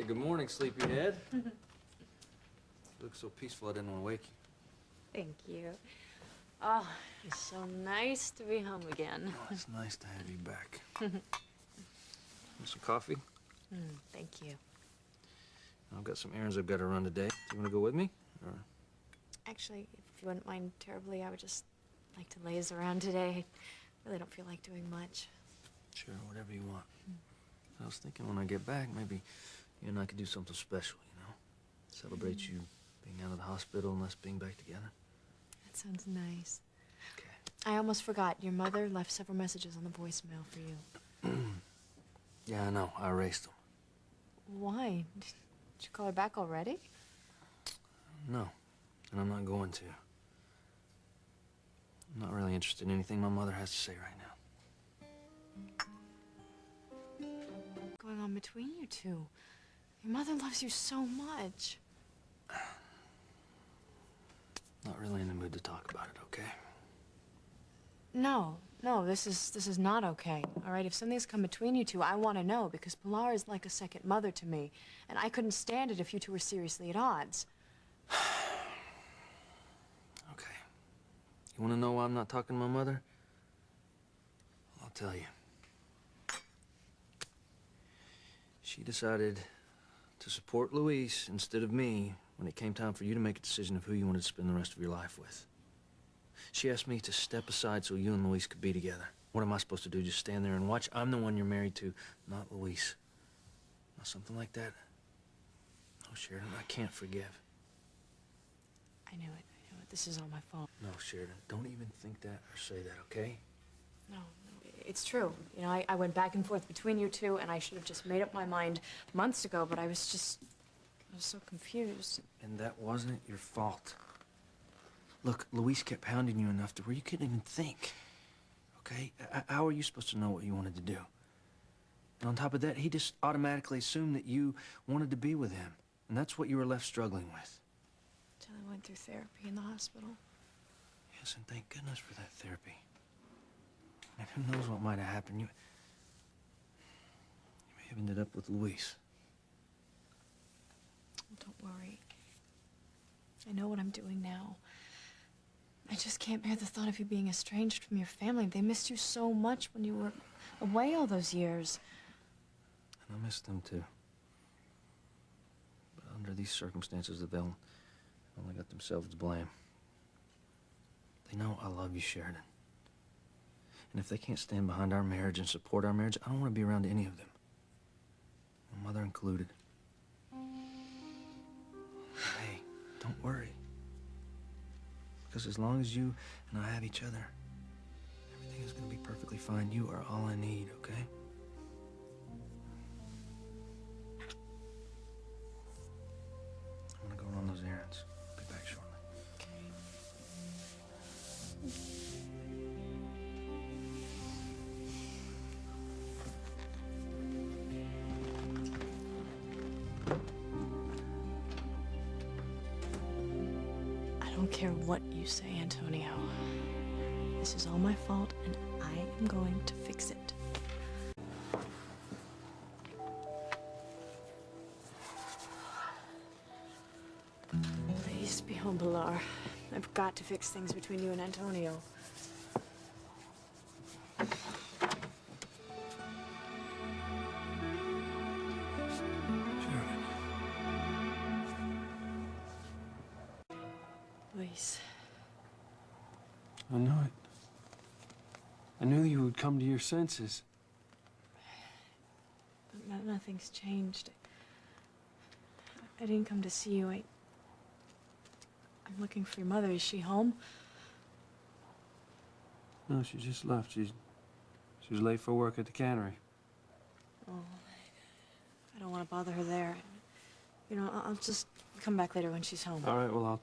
good morning, sleepyhead. You look so peaceful, I didn't want to wake you. Thank you. Oh, it's so nice to be home again. Oh, it's nice to have you back. Want some coffee? Thank you. I've got some errands I've got to run today. Do you want to go with me? Or... Actually, if you wouldn't mind terribly, I would just like to laze around today. I really don't feel like doing much. Sure, whatever you want. I was thinking when I get back, maybe you and I could do something special, you know? Celebrate you being out of the hospital and us being back together. That sounds nice. Okay. I almost forgot. Your mother left several messages on the voicemail for you. Yeah, I know. I erased them. Why? Did you call her back already? No, and I'm not going to. I'm not really interested in anything my mother has to say right now. What's going on between you two? Your mother loves you so much. Not really in the mood to talk about it, okay? No, this is not okay. All right, if something's come between you two, I want to know, because Pilar is like a second mother to me, and I couldn't stand it if you two were seriously at odds. Okay. You want to know why I'm not talking to my mother? I'll tell you. She decided to support Luis instead of me when it came time for you to make a decision of who you wanted to spend the rest of your life with. She asked me to step aside so you and Luis could be together. What am I supposed to do? Just stand there and watch? I'm the one you're married to, not Luis. Now, something like that? No, Sheridan, I can't forgive. I knew it. This is all my fault. No, Sheridan, don't even think that or say that, okay? No, it's true. You know, I went back and forth between you two, and I should have just made up my mind months ago, but I was so confused. And that wasn't your fault. Look, Luis kept pounding you enough to where you couldn't even think, okay? How are you supposed to know what you wanted to do? And on top of that, he just automatically assumed that you wanted to be with him, and that's what you were left struggling with. Till I went through therapy in the hospital. Yes, and thank goodness for that therapy. And who knows what might have happened. You may have ended up with Luis. Don't worry. I know what I'm doing now. I just can't bear the thought of you being estranged from your family. They missed you so much when you were away all those years. And I miss them too. But under these circumstances, they've only got themselves to blame. They know I love you, Sheridan. And if they can't stand behind our marriage and support our marriage, I don't want to be around any of them. My mother included. Hey, don't worry. Because as long as you and I have each other, everything is going to be perfectly fine. You are all I need, okay? I'm going to go run those errands. I'll be back shortly. I don't care what you say, Antonio. This is all my fault, and I am going to fix it. Please be home, Pilar. I've got to fix things between you and Antonio. Sheridan. Luis. I knew it. I knew you would come to your senses. Nothing's changed. I didn't come to see you. I'm looking for your mother. Is she home? No, she just left. She was late for work at the cannery. Oh, I don't want to bother her there. You know, I'll just come back later when she's home. All right, well, I'll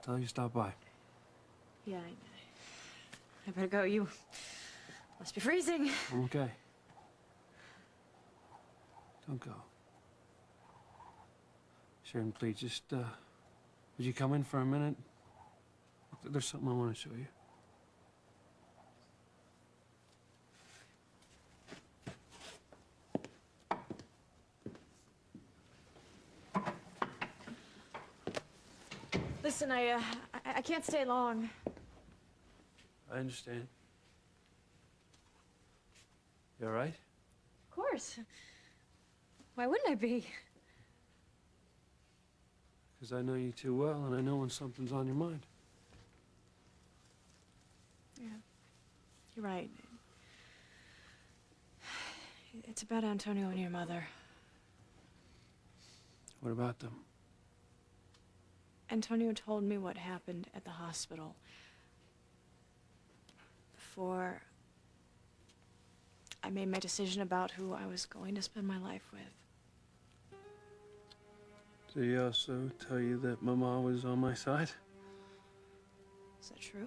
tell her you stop by. Yeah, I better go. You must be freezing. I'm okay. Don't go. Sheridan, please, just, would you come in for a minute? There's something I want to show you. Listen, I can't stay long. I understand. You all right? Of course. Why wouldn't I be? Because I know you too well, and I know when something's on your mind. Yeah, you're right. It's about Antonio and your mother. What about them? Antonio told me what happened at the hospital. Before I made my decision about who I was going to spend my life with. Did he also tell you that Mama was on my side? Is that true?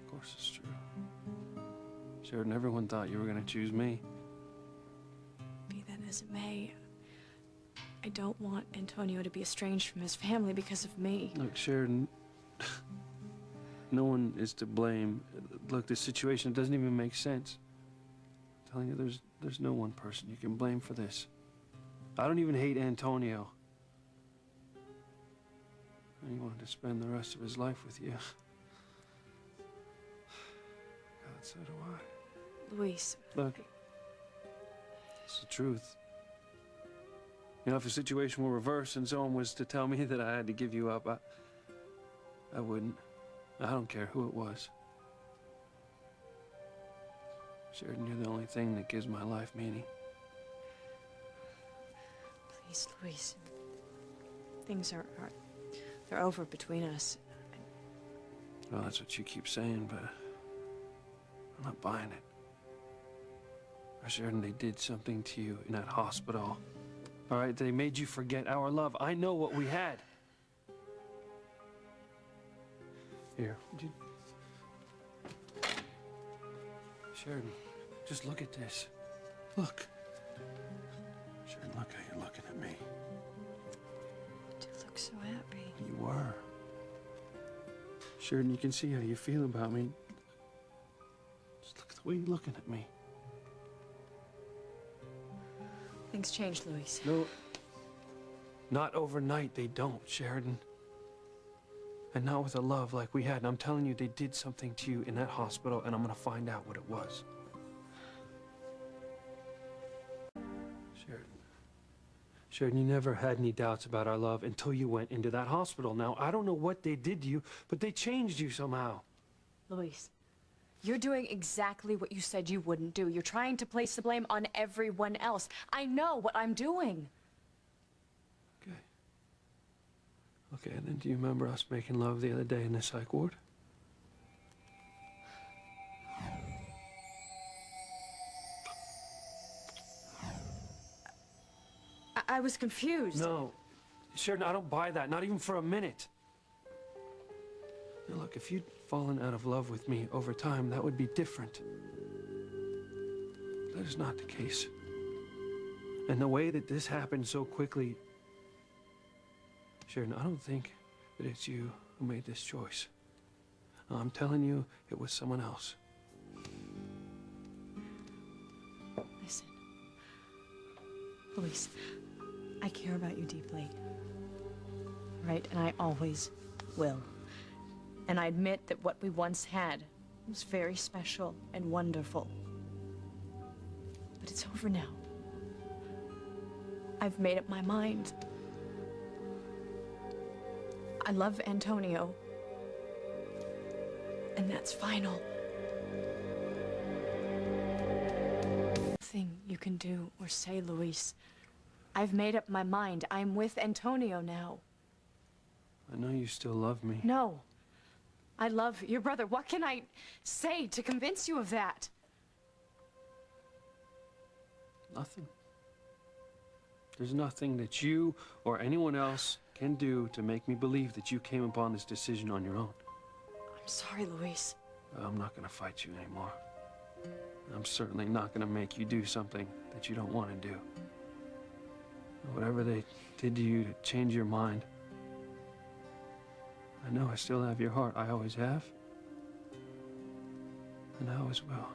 Of course it's true. Sheridan, everyone thought you were gonna choose me. Be that as it may, I don't want Antonio to be estranged from his family because of me. Look, Sheridan, no one is to blame. Look, this situation doesn't even make sense. I'm telling you, there's no one person you can blame for this. I don't even hate Antonio. He wanted to spend the rest of his life with you. God, so do I. Luis. Look, it's the truth. You know, if the situation were reversed and someone was to tell me that I had to give you up, I wouldn't. I don't care who it was. Sheridan, you're the only thing that gives my life meaning. Please, Luis. Things they're over between us. Well, that's what you keep saying, but I'm not buying it. Sheridan, they did something to you in that hospital. All right, they made you forget our love. I know what we had. Here, would you... Sheridan, just look at this. Look. Sheridan, look how you're looking at me. You do look so happy. You were. Sheridan, you can see how you feel about me. Just look at the way you're looking at me. Things change, Luis. No, not overnight, they don't, Sheridan. And not with a love like we had. And I'm telling you, they did something to you in that hospital, and I'm gonna find out what it was. Sheridan. Sheridan, you never had any doubts about our love until you went into that hospital. Now, I don't know what they did to you, but they changed you somehow. Luis, you're doing exactly what you said you wouldn't do. You're trying to place the blame on everyone else. I know what I'm doing. Okay. Okay, and then do you remember us making love the other day in the psych ward? I was confused. No. Sheridan, I don't buy that, not even for a minute. Now look, if you'd fallen out of love with me over time, that would be different. That is not the case. And the way that this happened so quickly, Sheridan, I don't think that it's you who made this choice. I'm telling you, it was someone else. Listen, Luis, I care about you deeply. Right? And I always will. And I admit that what we once had was very special and wonderful. But it's over now. I've made up my mind. I love Antonio. And that's final. Nothing you can do or say, Luis. I've made up my mind. I'm with Antonio now. I know you still love me. No. I love your brother. What can I say to convince you of that? Nothing. There's nothing that you or anyone else can do to make me believe that you came upon this decision on your own. I'm sorry, Luis. I'm not gonna fight you anymore. I'm certainly not gonna make you do something that you don't want to do. Whatever they did to you to change your mind, I know I still have your heart. I always have. And I always will.